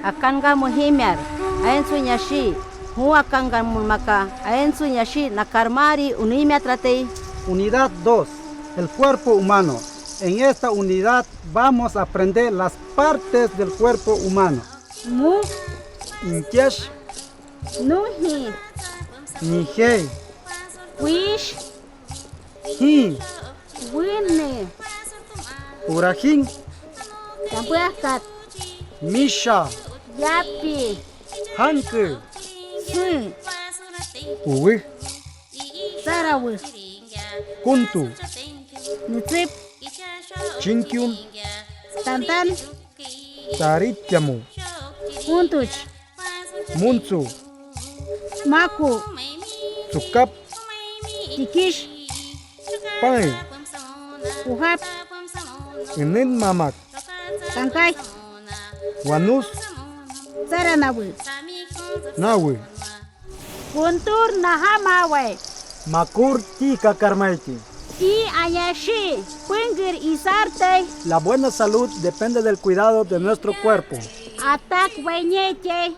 akanga muhimyar ayensu nyashi hu akanga mulmaka ayensu nyashi nakarmari unimia tratei. Unidad 2. El cuerpo humano. En esta unidad vamos a aprender las partes del cuerpo humano. Mu Intiash, nuhi Nihei, wish Hi, winne Urajin, tampuaskat Misha, yapi Hanke, si Uwi, sarawi Kuntu, nutrip Chinkyun, tantan Tarityamu, untuch Muntsu, maku Tsukap, tikish Pai, uhap Inin Mamak, tangkai Wanus, saranawi Nawi, kuntur nahamawai Makur Tika Karmaiti. y ayashi pingir isarte La buena salud depende del cuidado de nuestro cuerpo. atak wenyeche